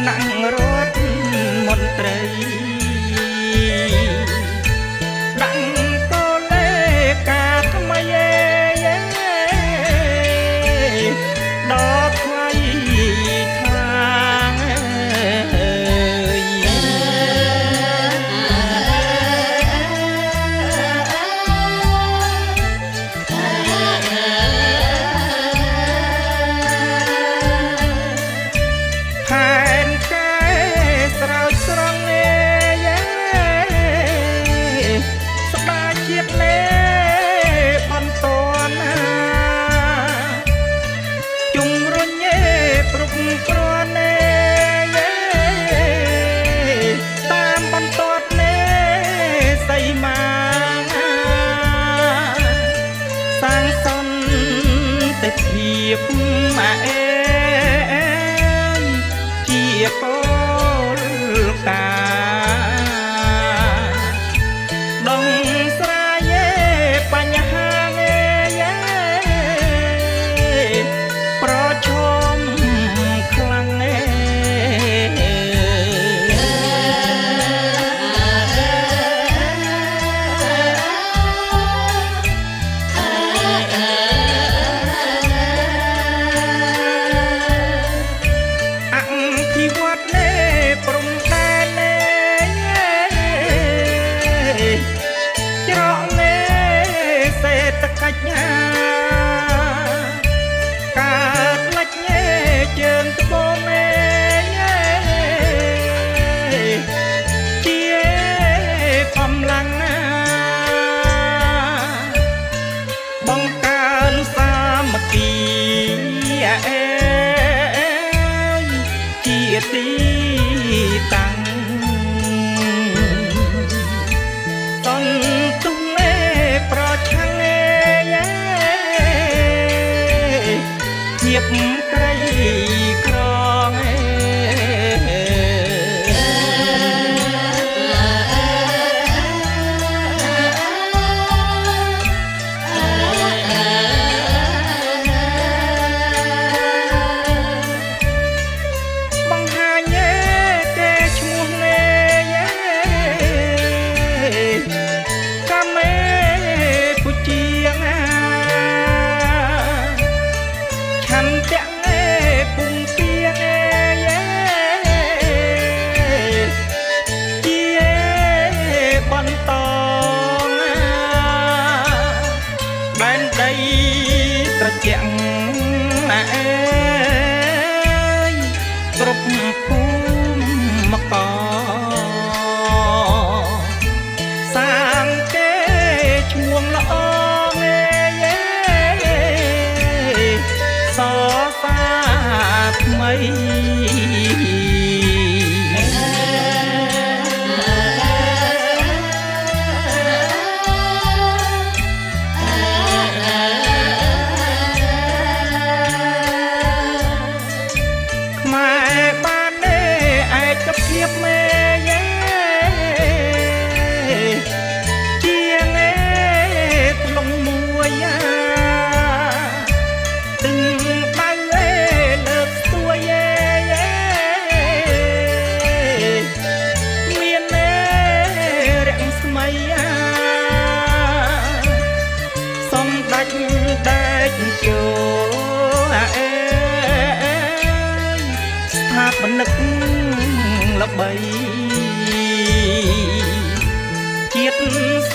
ណៈរដ្ឋមន្ត្រីដាក់តលេការថ្មីដល់ថ្លៃថ្លាម៉ែជាពលការដងស្រាយបញ្ហាប្រឈមខ្លាំងការផ្លាច់ជើងត្បូងជាកំឡាំងបង្កើនសាមគ្គីជាទីតាំងតនទុំប្រឆាំងភាពក្រីក្របង្ហាញគេឈ្មោះកាមេពុជាពុំពីជាបន្តបែនដីត្រជាក់គ្រប់ភូមិមកសាងគេឈ្មោះល្អសសាថ្មីខ្មែរបានឯកភាពមេជាងផ្លុំមួយដាច់ចូលស្ថាបនិកល្បីជាតិស